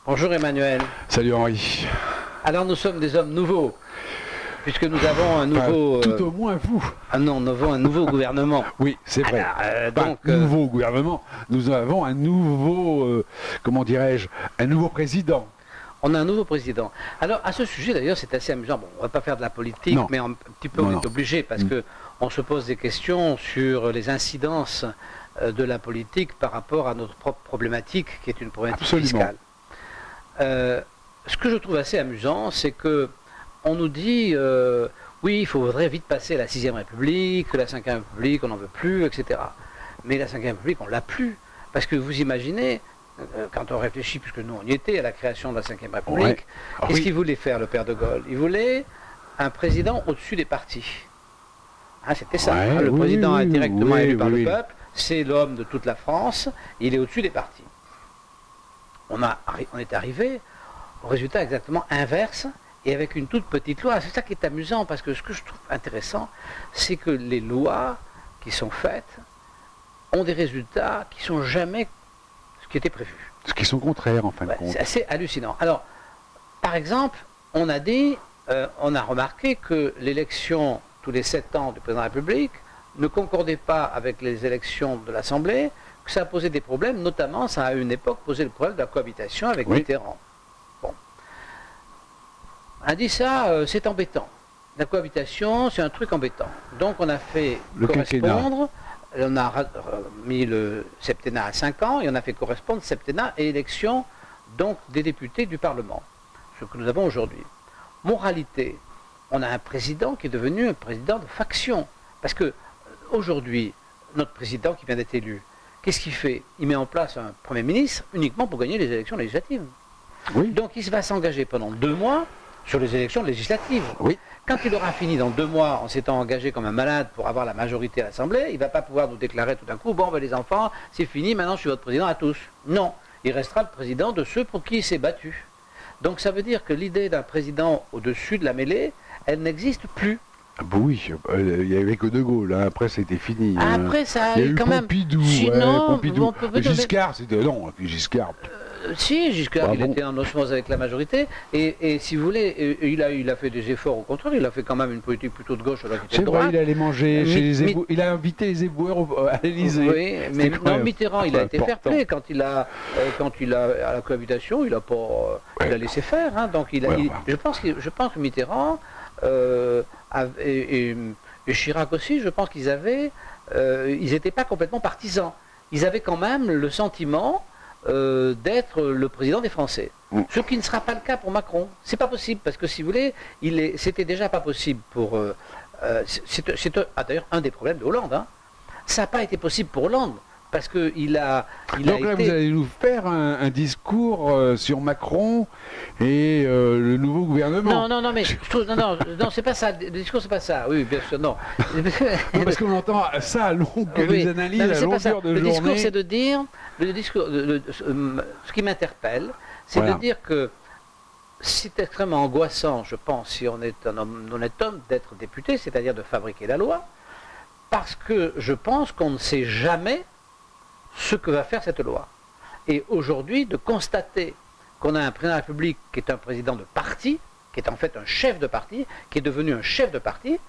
Bonjour Emmanuel. Salut Henri. Alors nous sommes des hommes nouveaux, puisque nous avons un nouveau... tout au moins vous. Ah non, nous avons un nouveau gouvernement. Oui, c'est vrai. Donc, nouveau gouvernement, nous avons un nouveau, comment dirais-je, un nouveau président. On a un nouveau président. Alors à ce sujet d'ailleurs c'est assez amusant. Bon, on ne va pas faire de la politique, Non. mais un petit peu on est obligé, parce que on se pose des questions sur les incidences de la politique par rapport à notre propre problématique, qui est une problématique fiscale. Ce que je trouve assez amusant, c'est que on nous dit oui, il faudrait vite passer à la 6e République, la 5e République, on n'en veut plus, etc. Mais la 5e République, on l'a plus. Parce que vous imaginez, quand on réfléchit, puisque nous on y était à la création de la 5e République, qu'est-ce qu'il voulait faire, le père de Gaulle? Il voulait un président au-dessus des partis. Hein, c'était ça. Ouais, le président est directement élu par le oui. peuple, c'est l'homme de toute la France, il est au-dessus des partis. On est arrivé au résultat exactement inverse, et avec une toute petite loi. C'est ça qui est amusant, parce que ce que je trouve intéressant, c'est que les lois qui sont faites ont des résultats qui sont jamais ce qui était prévu. Ce qui sont contraires, en fin de compte. C'est assez hallucinant. Alors, par exemple, on a dit, on a remarqué que l'élection tous les 7 ans du président de la République ne concordait pas avec les élections de l'Assemblée, que ça a posé des problèmes, notamment ça a à une époque posé le problème de la cohabitation avec Mitterrand. Bon. On a dit ça, c'est embêtant. La cohabitation, c'est un truc embêtant. Donc on a fait correspondre, on a mis le septennat à 5 ans, et on a fait correspondre septennat et élection donc des députés du Parlement, ce que nous avons aujourd'hui. Moralité, on a un président qui est devenu un président de faction. Parce que aujourd'hui, notre président qui vient d'être élu, qu'est-ce qu'il fait? Il met en place un Premier ministre uniquement pour gagner les élections législatives. Oui. Donc il va s'engager pendant 2 mois sur les élections législatives. Oui. Quand il aura fini dans 2 mois en s'étant engagé comme un malade pour avoir la majorité à l'Assemblée, il ne va pas pouvoir nous déclarer tout d'un coup, bon ben les enfants, c'est fini, maintenant je suis votre président à tous. Non, il restera le président de ceux pour qui il s'est battu. Donc ça veut dire que l'idée d'un président au-dessus de la mêlée, elle n'existe plus. Ah bah oui, il n'y avait que De Gaulle, hein. Après c'était fini. Après ça il y a eu quand même... Pompidou, Sinon, Pompidou. Bon, Giscard, c'était... Non, Giscard... Si, Giscard, il était en osmose avec la majorité, et si vous voulez, il a fait des efforts au contraire, il a fait quand même une politique plutôt de gauche alors qu'il était de droite. C'est vrai, il allait manger chez les éboueurs, il a invité les éboueurs à l'Élysée. Oui, mais non, Mitterrand, il a été fair play quand il a à la cohabitation, il a pas, il a laissé faire, hein, donc je pense que Mitterrand et Chirac aussi, je pense qu'ils n'étaient pas complètement partisans. Ils avaient quand même le sentiment d'être le président des Français. Ce qui ne sera pas le cas pour Macron. C'est pas possible, parce que si vous voulez, c'était déjà pas possible pour... c'est d'ailleurs un des problèmes de Hollande. Hein. Ça n'a pas été possible pour Hollande, parce qu'il a... Donc là, vous allez nous faire un discours sur Macron et le nouveau gouvernement. Non, mais non, c'est pas ça. Le discours, c'est pas ça. Oui, bien sûr, non. Non, parce qu'on entend ça à les analyses à longueur de journée. Le discours, c'est de dire... ce qui m'interpelle, c'est de dire que c'est extrêmement angoissant, je pense, si on est un honnête homme, d'être député, c'est-à-dire de fabriquer la loi, parce que je pense qu'on ne sait jamais ce que va faire cette loi. Et aujourd'hui, de constater qu'on a un président de la République qui est un président de parti, qui est en fait un chef de parti, qui est devenu un chef de parti,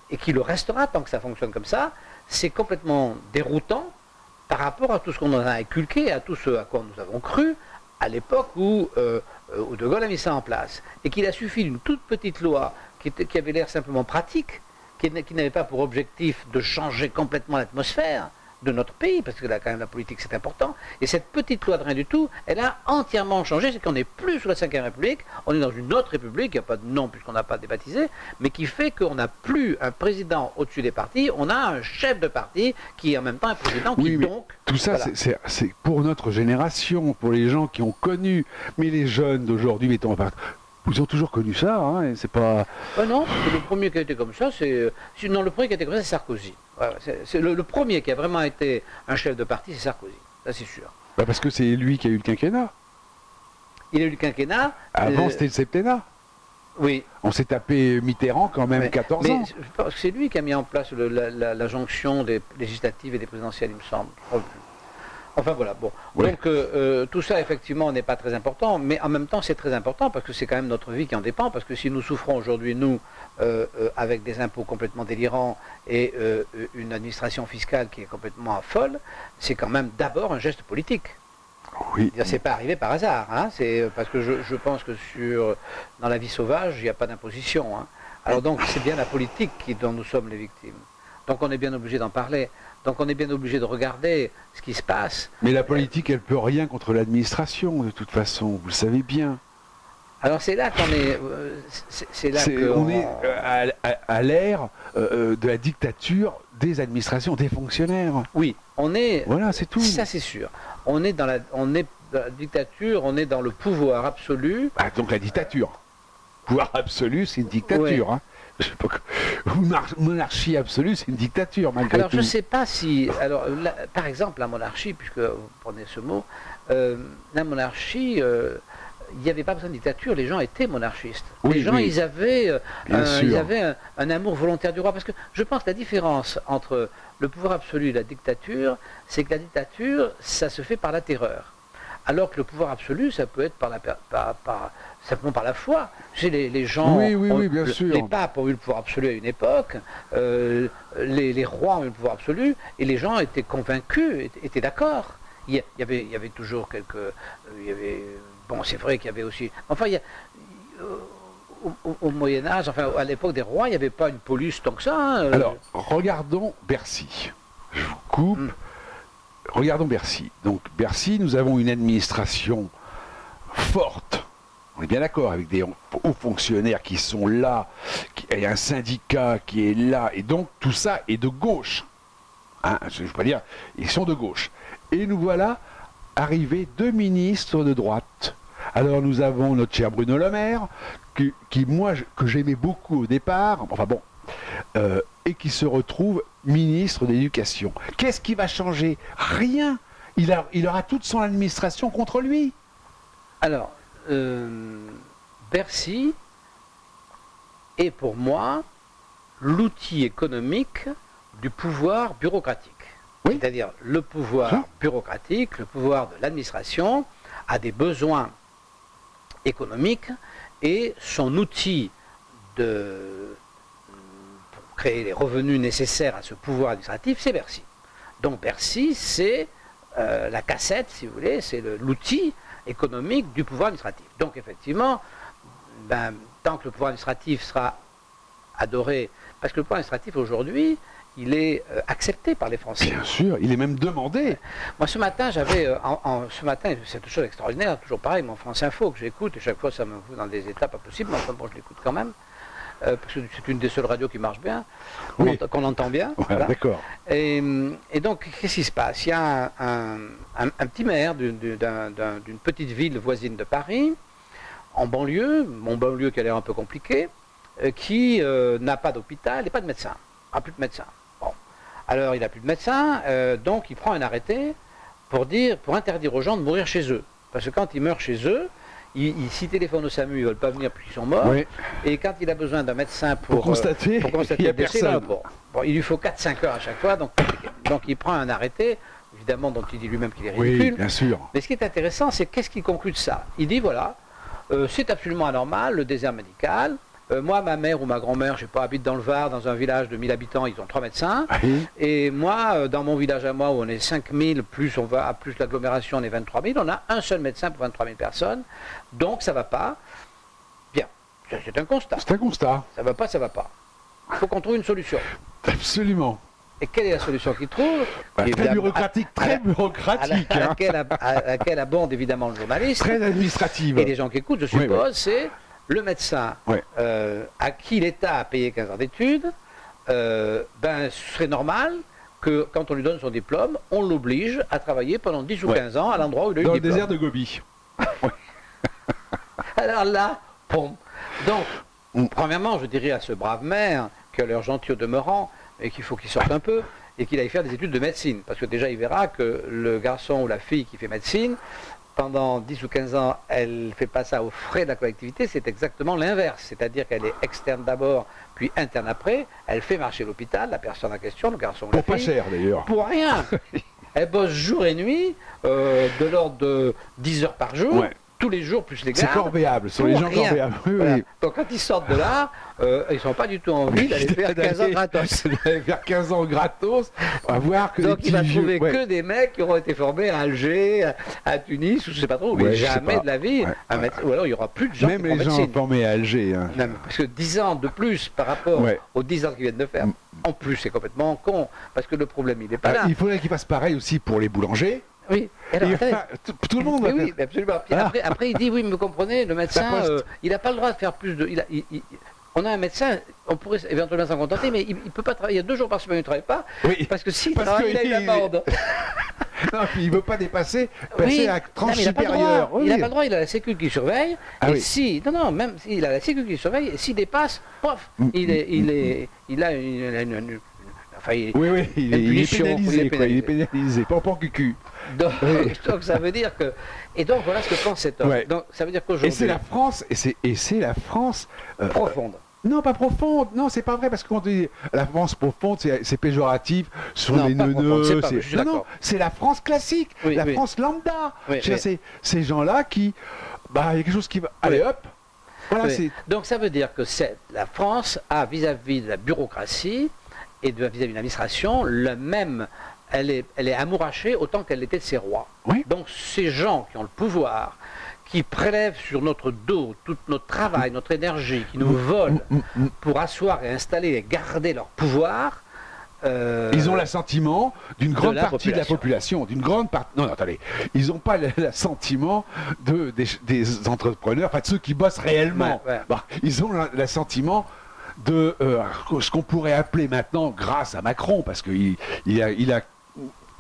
et qui le restera tant que ça fonctionne comme ça, c'est complètement déroutant par rapport à tout ce qu'on en a inculqué, à tout ce à quoi nous avons cru, à l'époque où De Gaulle a mis ça en place. Et qu'il a suffi d'une toute petite loi qui avait l'air simplement pratique, qui n'avait pas pour objectif de changer complètement l'atmosphère de notre pays, parce que là, quand même, la politique, c'est important. Et cette petite loi de rien du tout, elle a entièrement changé. C'est qu'on n'est plus sous la 5e République, on est dans une autre République, il n'y a pas de nom puisqu'on n'a pas débaptisé, mais qui fait qu'on n'a plus un président au-dessus des partis, on a un chef de parti qui est en même temps un président qui donc... Tout ça, voilà. C'est pour notre génération, pour les gens qui ont connu, mais les jeunes d'aujourd'hui, mettons, ils ont toujours connu ça, hein, et c'est pas... non, le premier qui a été comme ça, non, le premier qui a été comme ça, c'est Sarkozy. Ouais, c'est le premier qui a vraiment été un chef de parti, c'est Sarkozy, ça c'est sûr. Bah parce que c'est lui qui a eu le quinquennat. Il a eu le quinquennat. Avant, c'était le septennat. Oui. On s'est tapé Mitterrand quand même 14 ans. Je pense que c'est lui qui a mis en place la jonction des législatives et des présidentielles, il me semble. Enfin voilà, bon. Ouais. Donc tout ça effectivement n'est pas très important, mais en même temps c'est très important parce que c'est quand même notre vie qui en dépend, parce que si nous souffrons aujourd'hui, nous, avec des impôts complètement délirants et une administration fiscale qui est complètement folle, c'est quand même d'abord un geste politique. Oui. C'est pas arrivé par hasard, hein, c'est parce que je pense que dans la vie sauvage, il n'y a pas d'imposition. Hein. Alors donc c'est bien la politique dont nous sommes les victimes. Donc on est bien obligé d'en parler. Donc on est bien obligé de regarder ce qui se passe. Mais la politique, elle peut rien contre l'administration, de toute façon, vous le savez bien. Alors c'est là qu'on est... On est à l'ère de la dictature des administrations, des fonctionnaires. Oui, on est... Voilà, c'est tout. Ça c'est sûr. On est dans la dictature, on est dans le pouvoir absolu. Ah, donc la dictature. Pouvoir absolu, c'est une dictature. Ouais. Hein. Monarchie absolue, c'est une dictature, malgré Alors tout. je ne sais pas si... Alors, par exemple, la monarchie, puisque vous prenez ce mot, la monarchie... il n'y avait pas besoin de dictature, les gens étaient monarchistes. Oui, les gens, oui. ils avaient un amour volontaire du roi. Parce que je pense que la différence entre le pouvoir absolu et la dictature, c'est que la dictature, ça se fait par la terreur. Alors que le pouvoir absolu, ça peut être simplement par la foi. Tu sais, les gens, oui, bien sûr. Les papes ont eu le pouvoir absolu à une époque, les rois ont eu le pouvoir absolu, et les gens étaient convaincus, étaient d'accord. Il y avait toujours quelques... Bon, c'est vrai qu'il y avait aussi... Enfin, au Moyen-Âge, enfin, à l'époque des rois, il n'y avait pas une police tant que ça. Hein, Alors, regardons Bercy. Je vous coupe. Regardons Bercy. Donc, Bercy, nous avons une administration forte. On est bien d'accord, avec des hauts fonctionnaires qui sont là, il y a un syndicat qui est là, et donc tout ça est de gauche. Hein, je ne veux pas dire, ils sont de gauche. Et nous voilà arrivés 2 ministres de droite. Alors nous avons notre cher Bruno Le Maire, que j'aimais beaucoup au départ, enfin bon, et qui se retrouve ministre de l'Éducation. Qu'est-ce qui va changer? Rien. Il aura toute son administration contre lui. Alors, Bercy est pour moi l'outil économique du pouvoir bureaucratique. Oui. C'est-à-dire le pouvoir bureaucratique, le pouvoir de l'administration a des besoins économiques et son outil pour créer les revenus nécessaires à ce pouvoir administratif, c'est Bercy. Donc Bercy, c'est la cassette, si vous voulez, c'est l'outil économique du pouvoir administratif. Donc effectivement, tant que le pouvoir administratif sera adoré, parce que le pouvoir administratif aujourd'hui, il est accepté par les Français. Bien sûr, il est même demandé. Moi, ce matin, ce matin, c'est une chose extraordinaire, toujours pareil, mon France Info que j'écoute, et chaque fois ça me fout dans des états pas possibles, mais enfin bon, je l'écoute quand même, parce que c'est une des seules radios qui marche bien, qu'on entend bien. Voilà. D'accord. Et donc, qu'est-ce qui se passe? Il y a un petit maire d'une petite ville voisine de Paris, en banlieue, mon banlieue qui a l'air un peu compliqué, qui n'a pas d'hôpital et pas de médecin. Plus de médecin. Bon. Alors il n'a plus de médecin, donc il prend un arrêté pour interdire aux gens de mourir chez eux. Parce que quand ils meurent chez eux, s'ils téléphonent au SAMU, ils ne veulent pas venir puisqu'ils sont morts. Oui. Et quand il a besoin d'un médecin pour constater le décès, là, il lui faut 4-5 heures à chaque fois, donc il prend un arrêté, évidemment dont il dit lui-même qu'il est ridicule. Oui, bien sûr. Mais ce qui est intéressant, c'est qu'est-ce qu'il conclut de ça? Il dit voilà, c'est absolument anormal, le désert médical. Moi, ma mère ou ma grand-mère, je ne sais pas, habite dans le Var, dans un village de 1000 habitants, ils ont 3 médecins. Oui. Et moi, dans mon village à moi, où on est 5000, plus l'agglomération, on est 23 000, on a un seul médecin pour 23 000 personnes. Donc, ça ne va pas. Bien, c'est un constat. C'est un constat. Ça ne va pas, ça ne va pas. Il faut qu'on trouve une solution. Absolument. Et quelle est la solution qu'il trouve? Très bureaucratique, à laquelle abonde évidemment le journaliste. Très administrative. Et les gens qui écoutent, je suppose, c'est... Le médecin à qui l'État a payé 15 ans d'études, ce serait normal que quand on lui donne son diplôme, on l'oblige à travailler pendant 10 ou 15 ans à l'endroit où il a eu le diplôme. Dans le désert de Gobi. Alors là, bon. Donc, premièrement, je dirais à ce brave maire, qui a l'air gentil au demeurant, et qu'il faut qu'il sorte un peu, et qu'il aille faire des études de médecine. Parce que déjà, il verra que le garçon ou la fille qui fait médecine, pendant 10 ou 15 ans, elle ne fait pas ça aux frais de la collectivité, c'est exactement l'inverse. C'est-à-dire qu'elle est externe d'abord, puis interne après. Elle fait marcher l'hôpital, la personne en question, le garçon ou la fille. Pour pas cher d'ailleurs. Pour rien. elles bossent jour et nuit, de l'ordre de 10 heures par jour. Ouais. Tous les jours, plus les gardes. C'est corvéable, ce sont les gens rien. corvéables. Oui, Voilà. oui. Donc quand ils sortent de là, ils ne sont pas du tout envie d'aller faire 15 ans gratos. D'aller faire 15 ans gratos, on va voir que Donc des il va petits trouver jeux. Ouais. que des mecs qui auront été formés à Alger, à Tunis, ou je ne sais pas trop, mais Ouais, je sais jamais pas. de la vie. Ouais, Ou alors il n'y aura plus de gens Même qui font les gens médecine. formés à Alger. Hein. Même, parce que 10 ans de plus par rapport Ouais. aux 10 ans qu'ils viennent de faire, en plus c'est complètement con, parce que le problème il n'est pas là. Il faudrait qu'il fasse pareil aussi pour les boulangers. Oui, et alors, attendez. Tout le monde va Oui, faire. oui, mais absolument. Puis après, il dit, oui, mais vous comprenez, le médecin, La poste. il n'a pas le droit de faire plus de... On a un médecin, on pourrait éventuellement s'en contenter, mais il ne peut pas travailler. Il y a 2 jours par semaine, il ne travaille pas, Oui. parce que s'il Parce travaille, que il a une amende. Non, puis il ne veut pas passer Oui. à tranche Non, mais il n'a pas le supérieure. droit. Oui. Il n'a pas le droit, il a la sécu qui surveille. Ah et oui. si, non, même s'il a la sécu qui surveille, et s'il dépasse, pof, il a une enfin, Oui, oui, il est punition, pénalisé, quoi. Il est pénalisé. Pan cucu. donc, donc ça veut dire que... Et donc voilà ce que pense cet homme. Ouais. Donc ça veut dire qu'aujourd'hui... Et c'est la France, et c'est la France profonde. Non, pas profonde. Non, c'est pas vrai parce que quand on dit la France profonde, c'est péjoratif sur Non, les pas profonde, c'est neuneux. pas vrai, je suis Non, d'accord. non, c'est la France classique, Oui, la oui. France lambda. Oui, Je veux dire, oui. c'est ces gens-là qui, bah, il y a quelque chose qui va. Allez, hop. Voilà, Oui. c'est. Donc ça veut dire que la France a vis-à-vis de la bureaucratie et vis-à-vis de l'administration le même, elle est amourachée autant qu'elle l'était de ses rois. Oui. Donc ces gens qui ont le pouvoir, qui prélèvent sur notre dos tout notre travail, notre énergie, qui nous volent pour asseoir et installer et garder leur pouvoir. Ils ont l'assentiment d'une grande la partie de la population, d'une grande partie. Non, non, attendez. Ils n'ont pas l'assentiment des entrepreneurs, enfin de ceux qui bossent réellement. Ouais, ouais. Bah, ils ont l'assentiment de ce qu'on pourrait appeler maintenant, grâce à Macron, parce qu'il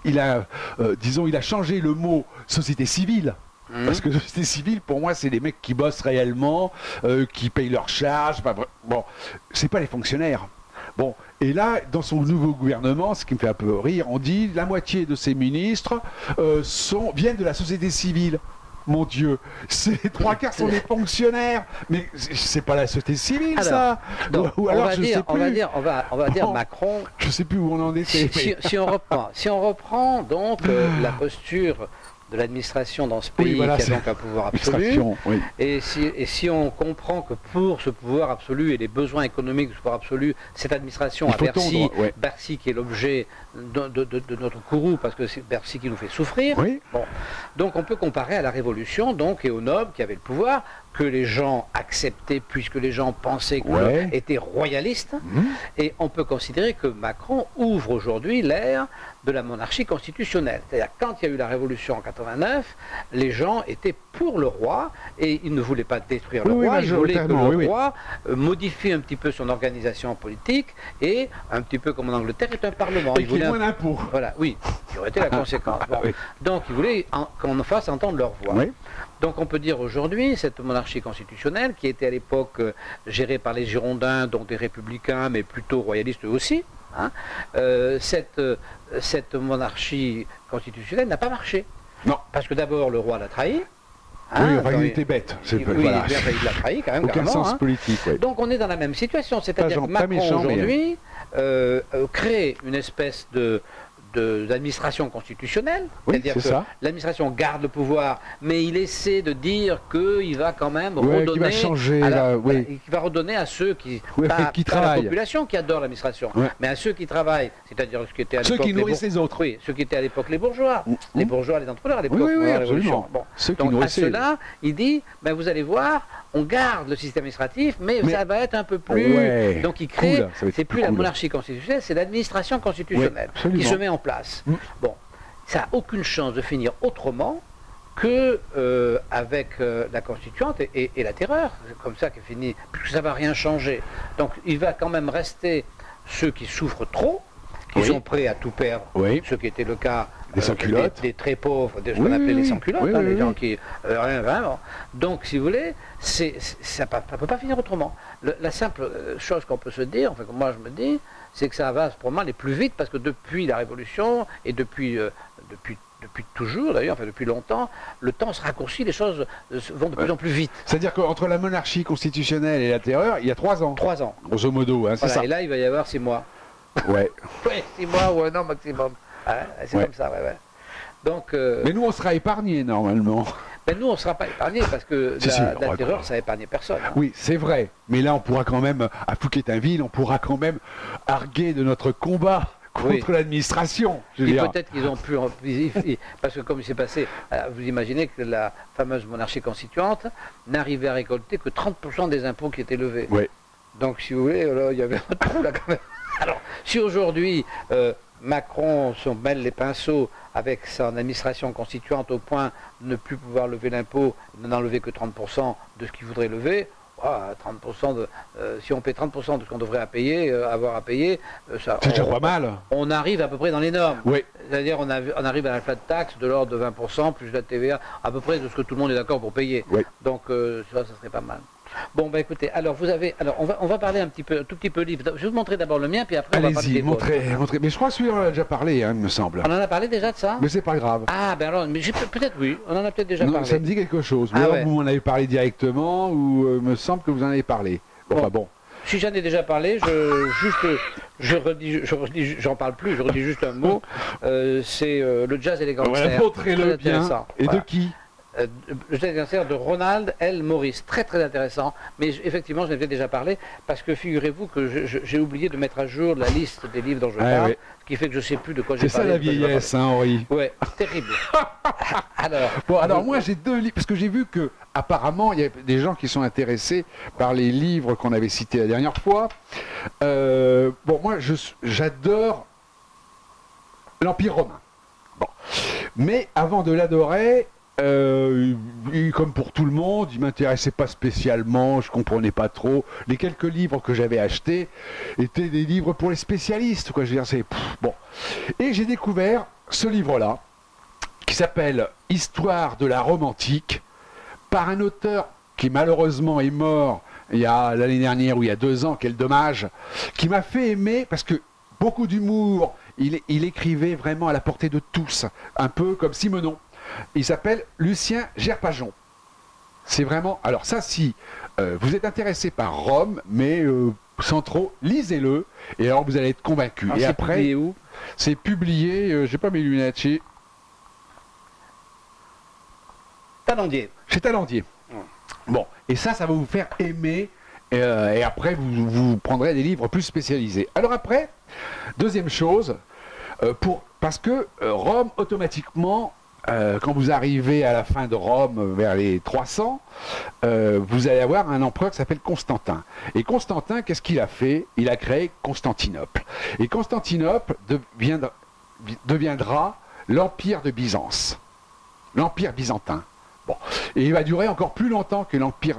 disons, il a changé le mot société civile. Parce que société civile, pour moi, c'est les mecs qui bossent réellement, qui payent leurs charges. Enfin, bon, c'est pas les fonctionnaires. Bon, et là, dans son nouveau gouvernement, ce qui me fait un peu rire, on dit la moitié de ses ministres viennent de la société civile. Mon Dieu, c'est 3/4 sont des fonctionnaires, mais c'est pas la société civile, Alors, ça. donc, Ou alors, je sais on va plus. dire Bon. Macron. Je sais plus où on en était. Si on reprend donc la posture de l'administration dans ce pays Oui, voilà, qui a donc un pouvoir absolu, Abstraction, oui. et si on comprend que pour ce pouvoir absolu et les besoins économiques de ce pouvoir absolu, cette administration Il à faut Bercy, tondre, ouais. Bercy qui est l'objet de notre courroux, parce que c'est Bercy qui nous fait souffrir, Oui. bon. Donc on peut comparer à la Révolution donc, et aux nobles qui avaient le pouvoir, que les gens acceptaient puisque les gens pensaient Ouais. étaient royalistes, et on peut considérer que Macron ouvre aujourd'hui l'ère de la monarchie constitutionnelle. C'est-à-dire quand il y a eu la Révolution en 89, les gens étaient pour le roi et ils ne voulaient pas détruire le Oui, roi, ils voulaient que majoritairement, le oui, oui. roi modifie un petit peu son organisation politique et un petit peu comme en Angleterre est un parlement. Et Ils qu'il y ait voulaient moins d'impôts. voilà, oui, qui aurait été la conséquence. Bon. Oui. Donc ils voulaient qu'on fasse entendre leur voix. Oui. Donc on peut dire aujourd'hui, cette monarchie constitutionnelle, qui était à l'époque gérée par les Girondins, donc des républicains, mais plutôt royalistes eux aussi, hein, cette monarchie constitutionnelle n'a pas marché. Non. Parce que d'abord, le roi l'a trahi. Oui, enfin, quand il était bête. Oui, Voilà. il l'a trahi quand même. Aucun carrément, sens hein. politique. Ouais. Donc on est dans la même situation, c'est-à-dire que pas Macron méchant, mais- aujourd'hui crée une espèce d'administration constitutionnelle, Oui, c'est-à-dire c'est que ça. l'administration garde le pouvoir, mais il essaie de dire qu'il va quand même Ouais, redonner, qu'il va changer, voilà, oui. qu'il va redonner à ceux qui, Oui, pas, qui pas la travaillent. population qui adore l'administration, Ouais. mais à ceux qui travaillent, c'est-à-dire ceux qui étaient à Ceux l'époque qui nourrissent les autres. oui, ceux qui étaient à l'époque les bourgeois, les bourgeois, les entrepreneurs à l'époque. Oui, oui, pendant la absolument. Révolution. Bon. Ceux qui Donc à nourrissaient. ceux-là, il dit, ben, vous allez voir, on garde le système administratif, mais ça va être un peu plus. Ouais. Donc il crée, Cool, ça va être c'est plus plus la cool. monarchie constitutionnelle, c'est l'administration constitutionnelle Ouais, absolument. qui se met en place. Bon, ça n'a aucune chance de finir autrement que avec la constituante et la terreur. C'est comme ça qu'est fini, puisque ça ne va rien changer. Donc il va quand même rester ceux qui souffrent trop, qui Oui. sont prêts à tout perdre, Oui. ce qui était le cas Des sans-culottes. des très pauvres, de ce Oui, qu'on appelait oui, les sans-culottes, oui, hein, oui, les oui. gens qui... rien, vraiment. Donc, si vous voulez, ça ne peut pas finir autrement. La simple chose qu'on peut se dire, enfin que moi je me dis, c'est que ça va probablement aller plus vite, parce que depuis la Révolution, et depuis toujours d'ailleurs, enfin depuis longtemps, le temps se raccourcit, les choses vont de plus en plus vite. C'est-à-dire qu'entre la monarchie constitutionnelle et la terreur, il y a 3 ans. 3 ans. Grosso modo, hein, c'est Voilà, ça. et là, il va y avoir 6 mois. Ouais. Oui, 6 mois ou un an maximum. c'est comme ça, ouais. Donc, mais nous, on sera épargnés, normalement. Mais nous, on ne sera pas épargnés, parce que la terreur, ça n'a épargné personne. Hein. Oui, c'est vrai. Mais là, on pourra quand même, à Fouquetinville, on pourra quand même arguer de notre combat contre l'administration. Peut-être qu'ils ont pu... Parce que comme il s'est passé, vous imaginez que la fameuse monarchie constituante n'arrivait à récolter que 30% des impôts qui étaient levés. Oui. Donc, si vous voulez, là, il y avait un trou là quand même. Alors, si aujourd'hui, Macron se mêle les pinceaux avec son administration constituante au point de ne plus pouvoir lever l'impôt, de n'en lever que 30% de ce qu'il voudrait lever, 30% si on paie 30% de ce qu'on devrait avoir à payer, c'est déjà pas mal. On arrive à peu près dans les normes. Oui. C'est-à-dire on arrive à la flat tax de l'ordre de 20%, plus la TVA, à peu près de ce que tout le monde est d'accord pour payer. Oui. Donc ça serait pas mal. Bon, ben écoutez, alors on va parler un tout petit peu livre. Je vais vous montrer d'abord le mien, puis après on va parler des vôtres. Montrez. Mais je crois que celui-là, on en a déjà parlé, hein, il me semble. On en a parlé déjà de ça? Mais c'est pas grave. Ah, ben alors, mais peut-être oui, on en a peut-être déjà parlé. Ça me dit quelque chose. Mais alors, vous m'en avez parlé directement, ou me semble que vous en avez parlé. Bon. Si j'en ai déjà parlé, j'en parle plus, je redis juste un mot. C'est le jazz et les gangsters. Montrez-le bien. Et de qui? Le jazz et les gangsters de Ronald L. Morris. Très très intéressant. Mais effectivement, je n'en ai déjà parlé, parce que figurez-vous que j'ai oublié de mettre à jour la liste des livres dont je parle, ce qui fait que je ne sais plus de quoi j'ai parlé. C'est ça la vieillesse, hein, Henri. Ouais, terrible. Alors moi j'ai 2 livres, parce que j'ai vu que apparemment il y a des gens qui sont intéressés par les livres qu'on avait cités la dernière fois. Moi j'adore l'Empire romain. Bon. Mais avant de l'adorer, comme pour tout le monde, il ne m'intéressait pas spécialement, je ne comprenais pas trop. Les quelques livres que j'avais achetés étaient des livres pour les spécialistes, quoi. Je veux dire, bon. Et j'ai découvert ce livre-là, qui s'appelle Histoire de la Rome antique, par un auteur qui malheureusement est mort il y a l'année dernière ou il y a 2 ans, quel dommage, qui m'a fait aimer, parce que beaucoup d'humour, il écrivait vraiment à la portée de tous, un peu comme Simenon. Il s'appelle Lucien Gerpajon. C'est vraiment... Alors ça, si vous êtes intéressé par Rome, mais sans trop, lisez-le, et alors vous allez être convaincu. Et après, publié où? C'est publié, j'ai pas mes lunettes, chez Talandier. Chez Talandier. Bon, et ça va vous faire aimer, et après vous prendrez des livres plus spécialisés. Alors après, deuxième chose, parce que Rome, automatiquement, quand vous arrivez à la fin de Rome, vers les 300, vous allez avoir un empereur qui s'appelle Constantin. Et Constantin, qu'est-ce qu'il a fait? Il a créé Constantinople. Et Constantinople deviendra l'Empire de Byzance. L'Empire byzantin. Bon. Et il va durer encore plus longtemps que l'Empire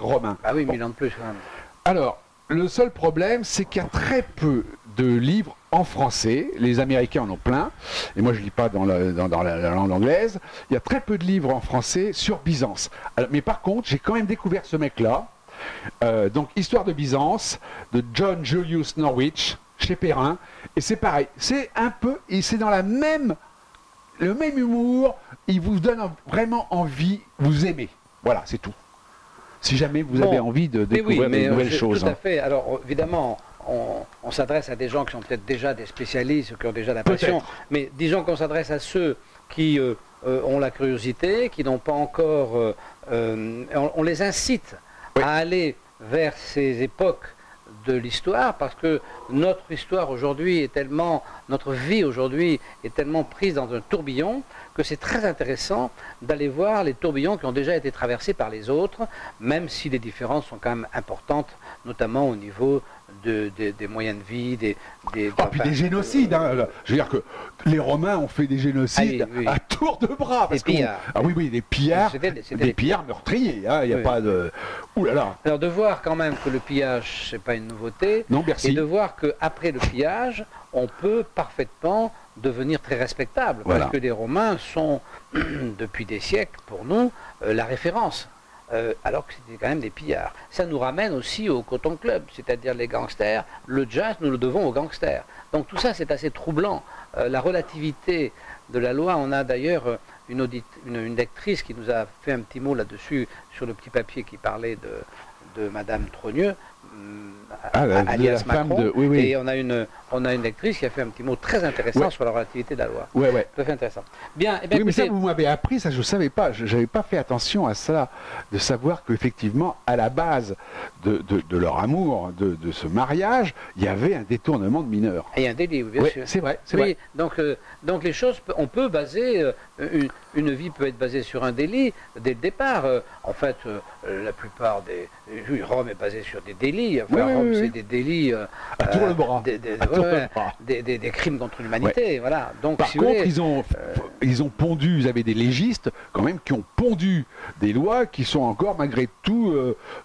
romain. Ah oui, 1000 ans de plus quand même. Alors, le seul problème, c'est qu'il y a très peu de livres en français. Les Américains en ont plein, et moi je ne lis pas dans la langue anglaise. Il y a très peu de livres en français sur Byzance. Alors, mais par contre, j'ai quand même découvert ce mec-là. Donc, Histoire de Byzance, de John Julius Norwich, chez Perrin. Et c'est pareil, c'est un peu, et c'est dans le même humour, il vous donne vraiment envie, vous aimez. Voilà, c'est tout. Si jamais vous avez envie de découvrir de nouvelles choses. Tout à fait. Alors, évidemment, on s'adresse à des gens qui sont peut-être déjà des spécialistes, qui ont déjà la passion, mais disons qu'on s'adresse à ceux qui ont la curiosité, qui n'ont pas encore... on les incite à aller vers ces époques de l'histoire, parce que notre histoire aujourd'hui est tellement, notre vie aujourd'hui est tellement prise dans un tourbillon, que c'est très intéressant d'aller voir les tourbillons qui ont déjà été traversés par les autres, même si les différences sont quand même importantes, notamment au niveau des moyens de vie, puis des génocides. Hein. Je veux dire que les Romains ont fait des génocides à tour de bras. Des pillards. Des pillards. Des pillards meurtriers. Hein. Il n'y a pas de... Ouh là là. Alors de voir quand même que le pillage, c'est pas une nouveauté. Non, merci. Et de voir qu'après le pillage, on peut parfaitement devenir très respectable. Parce que les Romains sont, depuis des siècles, pour nous, la référence. Alors que c'était quand même des pillards. Ça nous ramène aussi au Cotton Club, c'est-à-dire les gangsters. Le jazz, nous le devons aux gangsters. Donc tout ça, c'est assez troublant. La relativité de la loi, on a d'ailleurs une lectrice qui nous a fait un petit mot là-dessus, sur le petit papier qui parlait de Madame Trogneux, alias la femme Macron, de... Oui, oui. et on a une lectrice qui a fait un petit mot très intéressant sur la relativité de la loi. Ouais, ouais. Tout à fait intéressant. Bien, eh bien, oui, mais écoutez, ça, vous m'avez appris, ça je ne savais pas, je n'avais pas fait attention à ça, de savoir qu'effectivement, à la base de leur amour, de ce mariage, il y avait un détournement de mineurs. il y a un délit, oui, bien sûr. C'est vrai, c'est Oui, vrai. donc les choses, on peut baser, une vie peut être basée sur un délit dès le départ. En fait, la plupart des... Oui, Rome est basée sur des délits. Enfin, Rome, c'est des délits... à tour le bras. Des crimes contre l'humanité, voilà. Donc, par si contre, vous voulez, ils ont pondu, ils avaient des légistes quand même qui ont pondu des lois qui sont encore malgré tout,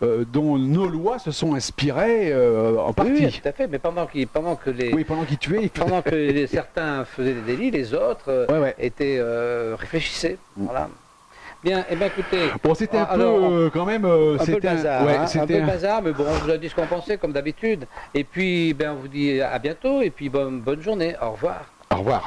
dont nos lois se sont inspirées en partie. oui, tout à fait, mais pendant qu'ils tuaient, pendant que certains faisaient des délits, les autres étaient réfléchissaient. Voilà. Bien, eh bien écoutez... Bon, c'était un peu quand même... un peu le bazar, un peu le un... bazar, mais bon, on vous a dit ce qu'on pensait, comme d'habitude. Et puis, ben, on vous dit à bientôt, et puis bonne journée. Au revoir. Au revoir.